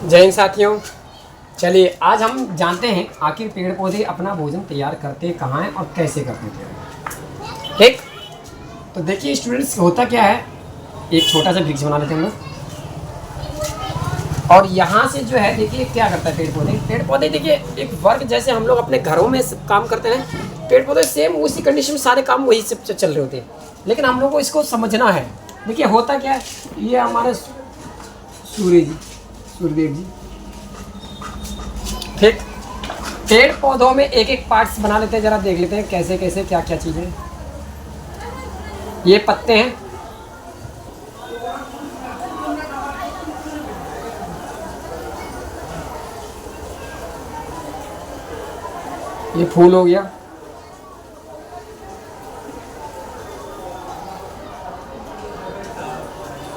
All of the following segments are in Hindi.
जय हिंद साथियों। चलिए आज हम जानते हैं आखिर पेड़ पौधे अपना भोजन तैयार करते कहाँ हैं और कैसे करते थे। ठीक, तो देखिए स्टूडेंट्स, होता क्या है, एक छोटा सा वृक्ष बना लेते हैं हम लोग और यहाँ से जो है देखिए क्या करता है पेड़ पौधे देखिए एक वर्ग, जैसे हम लोग अपने घरों में काम करते हैं, पेड़ पौधे सेम उसी कंडीशन में सारे काम वही से चल रहे होते हैं, लेकिन हम लोग को इसको समझना है। देखिए होता क्या है, ये हमारे सूर्यदेव जी, ठीक, पेड़ पौधों में एक एक पार्ट्स बना लेते हैं, जरा देख लेते हैं कैसे कैसे क्या क्या चीज़ें। ये पत्ते हैं, ये फूल हो गया,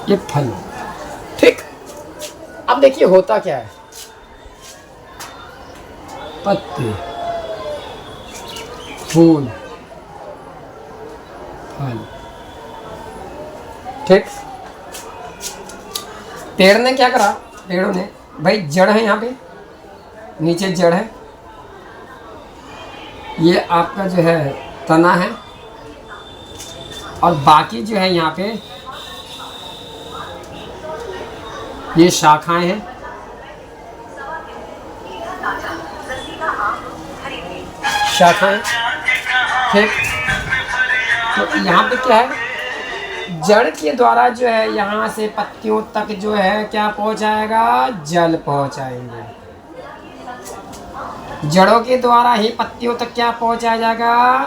ये फल, ठीक। अब देखिए होता क्या है, पत्ते, फूल, फल, ठीक। पेड़ ने क्या करा, पेड़ों ने भाई जड़ है, यहाँ पे नीचे जड़ है, ये आपका जो है तना है, और बाकी जो है यहाँ पे ये शाखाएं हैं, शाखाएं, ठीक। तो यहाँ पे क्या है, जड़ के द्वारा जो है यहाँ से पत्तियों तक जो है क्या पहुँचाएगा, जल पहुँचाएंगे। जड़ों के द्वारा ही पत्तियों तक क्या पहुँचाया जाएगा,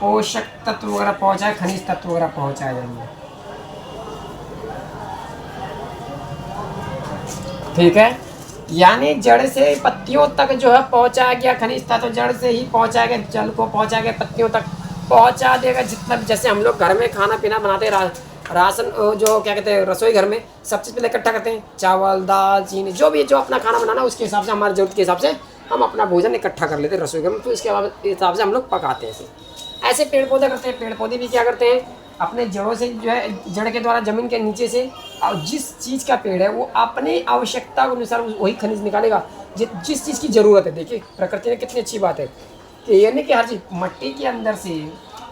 पोषक तत्व वगैरह पहुँचाए, खनिज तत्व वगैरह पहुँचाए जाएंगे, ठीक है। यानी जड़ से पत्तियों तक जो है पहुंचाया गया खनिज तत्व, जड़ से ही पहुंचाया गया, जल को पहुंचाया गया, पत्तियों तक पहुंचा देगा जितना। जैसे हम लोग घर में खाना पीना बनाते हैं, राशन जो क्या कहते हैं, रसोई घर में सब चीज़ पहले इकट्ठा करते हैं, चावल दाल चीनी जो भी, जो अपना खाना बनाना उसके हिसाब से, हमारी जरूरत के हिसाब से हम अपना भोजन इकट्ठा कर लेते हैं रसोई घर में, तो इसके हिसाब से हम लोग पकाते हैं। ऐसे पेड़ पौधे करते हैं, पेड़ पौधे भी क्या करते हैं, अपने जड़ों से जो है, जड़ के द्वारा जमीन के नीचे से, और जिस चीज़ का पेड़ है वो अपने आवश्यकता के अनुसार वही खनिज निकालेगा जिस चीज़ की ज़रूरत है। देखिए प्रकृति में कितनी अच्छी बात है कि यानी कि हर चीज़ मट्टी के अंदर से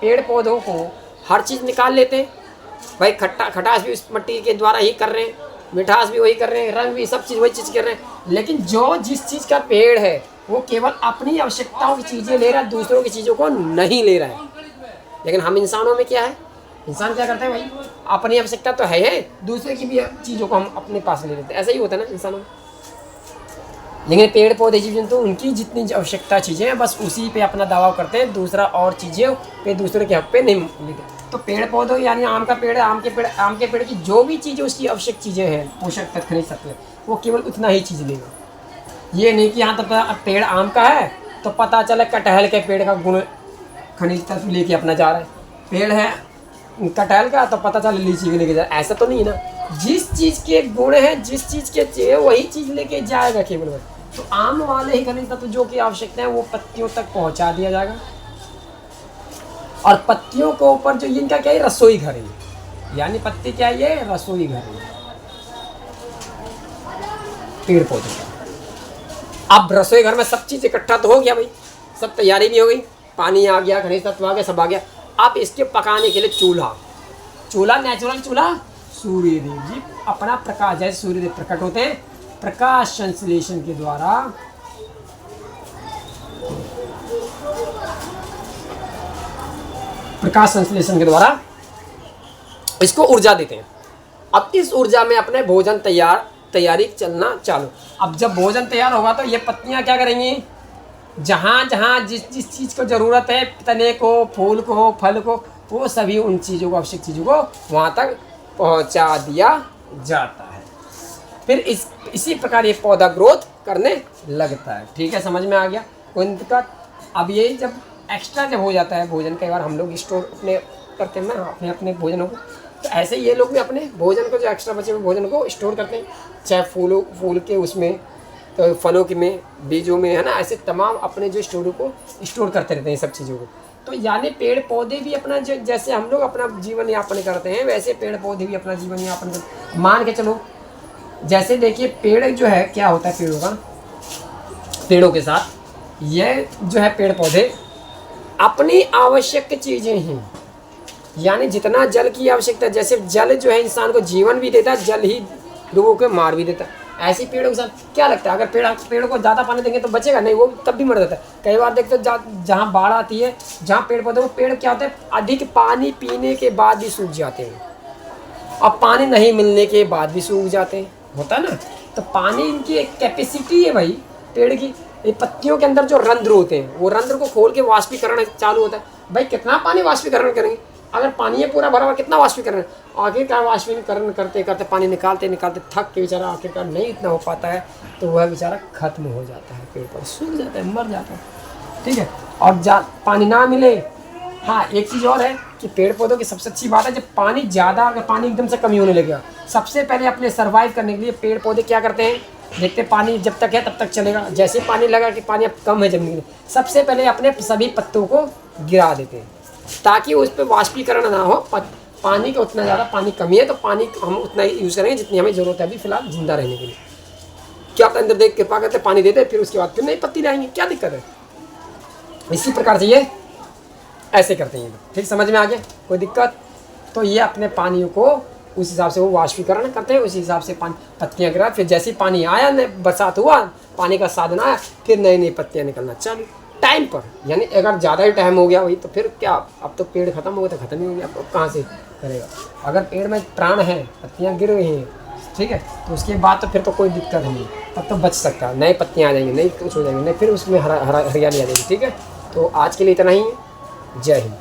पेड़ पौधों को हर चीज़ निकाल लेते हैं। भाई खटास भी उस मट्टी के द्वारा ही कर रहे हैं, मिठास भी वही कर रहे हैं, रंग भी, सब चीज़ वही चीज़ कर रहे हैं, लेकिन जो जिस चीज़ का पेड़ है वो केवल अपनी आवश्यकताओं की चीज़ें ले रहा है, दूसरों की चीज़ों को नहीं ले रहा है। लेकिन हम इंसानों में क्या है, इंसान क्या करते हैं भाई, अपनी आवश्यकता तो है, दूसरे की भी चीज़ों को हम अपने पास ले लेते हैं, ऐसा ही होता है ना इंसानों में। लेकिन पेड़ पौधे जीव जंतु उनकी जितनी आवश्यकता चीज़ें हैं बस उसी पे अपना दावा करते हैं, दूसरा और चीज़ें पे दूसरे के हक पे नहीं लेते। तो पेड़ पौधों यानी आम का पेड़ है, आम के पेड़ की जो भी चीज़ें उसकी आवश्यक चीज़ें हैं, पोषक तत्व खनिज तत्व, वो केवल उतना ही चीज़ लेगा। ये नहीं कि यहाँ तक पेड़ आम का है तो पता चले कटहल के पेड़ का गुण खनिज तत्व लेके अपना जा रहा है, पेड़ है कटहल का तो पता चले लीची के लेके जा, ऐसा तो नहीं है ना। जिस चीज़ के गुण है, जिस चीज़ के चाहिए वही चीज़ लेके जाएगा केवल। तो आम वाले ही खनिज तत्व जो की आवश्यकता है वो पत्तियों तक पहुंचा दिया जाएगा, और पत्तियों के ऊपर जो इनका क्या है, रसोई घर है, यानी पत्ती क्या है, ये रसोई घर है पेड़ पौधे का। अब रसोई घर में सब चीज़ इकट्ठा तो हो गया भाई, सब तैयारी भी हो गई, पानी आ गया, खनिज तत्व आ गया, सब आ गया। अब इसके पकाने के लिए चूल्हा नेचुरल चूल्हा, सूर्यदेव जी अपना प्रकाश, जैसे सूर्यदेव प्रकट होते हैं प्रकाश संश्लेषण के द्वारा, इसको ऊर्जा देते हैं। अब इस ऊर्जा में अपने भोजन तैयारी चलना चालू। अब जब भोजन तैयार होगा तो ये पत्तियां क्या करेंगी, जहाँ जहाँ जिस चीज़ को ज़रूरत है, तने को, फूल को, फल को, वो सभी उन चीज़ों को, आवश्यक चीज़ों को वहाँ तक पहुँचा दिया जाता है। फिर इसी प्रकार ये पौधा ग्रोथ करने लगता है। ठीक है, समझ में आ गया कोई दिक्कत। अब ये जब एक्स्ट्रा जब हो जाता है भोजन, कई बार हम लोग स्टोर अपने करते हैं ना अपने भोजनों को, तो ऐसे ये लोग भी अपने भोजन को, जो एक्स्ट्रा बचे हुए भोजन को स्टोर करते हैं, चाहे फूल के उसमें, तो फलों के में, बीजों में, है ना, ऐसे तमाम अपने जो स्टोर को स्टोर करते रहते हैं सब चीज़ों को। तो यानी पेड़ पौधे भी अपना जो, जैसे हम लोग अपना जीवन यापन करते हैं वैसे पेड़ पौधे भी अपना जीवन यापन करते। मान के चलो जैसे देखिए पेड़ जो है क्या होता है पेड़ों का, पेड़ों के साथ ये जो है पेड़ पौधे अपनी आवश्यक चीज़ें हैं, यानी जितना जल की आवश्यकता है, जैसे जल जो है इंसान को जीवन भी देता है, जल ही लोगों को मार भी देता है। ऐसे ही पेड़ों के साथ क्या लगता है, अगर पेड़ों को ज़्यादा पानी देंगे तो बचेगा नहीं, वो तब भी मर जाता है। कई बार देखते हो जहाँ बाढ़ आती है, जहाँ पेड़ पौधे, वो पेड़ क्या होता है अधिक पानी पीने के बाद भी सूख जाते हैं, और पानी नहीं मिलने के बाद भी सूख जाते हैं, होता है ना। तो पानी इनकी एक कैपेसिटी है भाई पेड़ की। ये पत्तियों के अंदर जो रंध्र होते हैं, वो रंध्र को खोल के वाष्पीकरण चालू होता है। भाई कितना पानी वाष्पीकरण करेंगे, अगर पानी है पूरा भरा हुआ, कितना वाष्पीकरण, आखिरकार वाष्पीकरण करते करते पानी निकालते निकालते थक के बेचारा आखिरकार नहीं इतना हो पाता है, तो वह बेचारा खत्म हो जाता है, पेड़ पर सूख जाता है, मर जाता है। ठीक है, और पानी ना मिले, हाँ एक चीज़ और है कि पेड़ पौधों की सबसे अच्छी बात है, जब पानी ज़्यादा, अगर पानी एकदम से कमी होने लगेगा, सबसे पहले अपने सर्वाइव करने के लिए पेड़ पौधे क्या करते हैं, देखते पानी जब तक है तब तक चलेगा, जैसे पानी लगा कि पानी अब कम है जमीन में, सबसे पहले अपने सभी पत्तों को गिरा देते हैं, ताकि उस पर वाष्पीकरण ना हो। पानी का उतना ज़्यादा पानी कमी है तो पानी हम उतना ही यूज़ करेंगे जितनी हमें ज़रूरत है अभी फ़िलहाल जिंदा रहने के लिए। क्या आप अंदर देख कृपा करते पानी देते, फिर उसके बाद फिर नई पत्ती लाएंगे, क्या दिक्कत है। इसी प्रकार से ये ऐसे करते हैं, ठीक समझ में आ गया, कोई दिक्कत। तो ये अपने पानियों को उस हिसाब से वो वाष्पीकरण करते हैं, उसी हिसाब से पानी पत्तियाँ गिरा, फिर जैसे पानी आया, बरसात हुआ, पानी का साधन आया, फिर नई नई पत्तियाँ निकलना चालू टाइम पर। यानी अगर ज़्यादा ही टाइम हो गया वही तो फिर क्या, अब तो पेड़ खत्म हो गया तो खत्म ही हो गया, अब कहाँ से करेगा। अगर पेड़ में प्राण है, पत्तियाँ गिर रही हैं, ठीक है, तो उसके बाद तो फिर तो कोई दिक्कत नहीं, तब तो बच सकता है, नई पत्तियाँ आ जाएंगी, नई कुछ हो जाएंगी, नहीं फिर उसमें हरियाली आ जाएगी। ठीक है, तो आज के लिए इतना ही है, जय हिंद।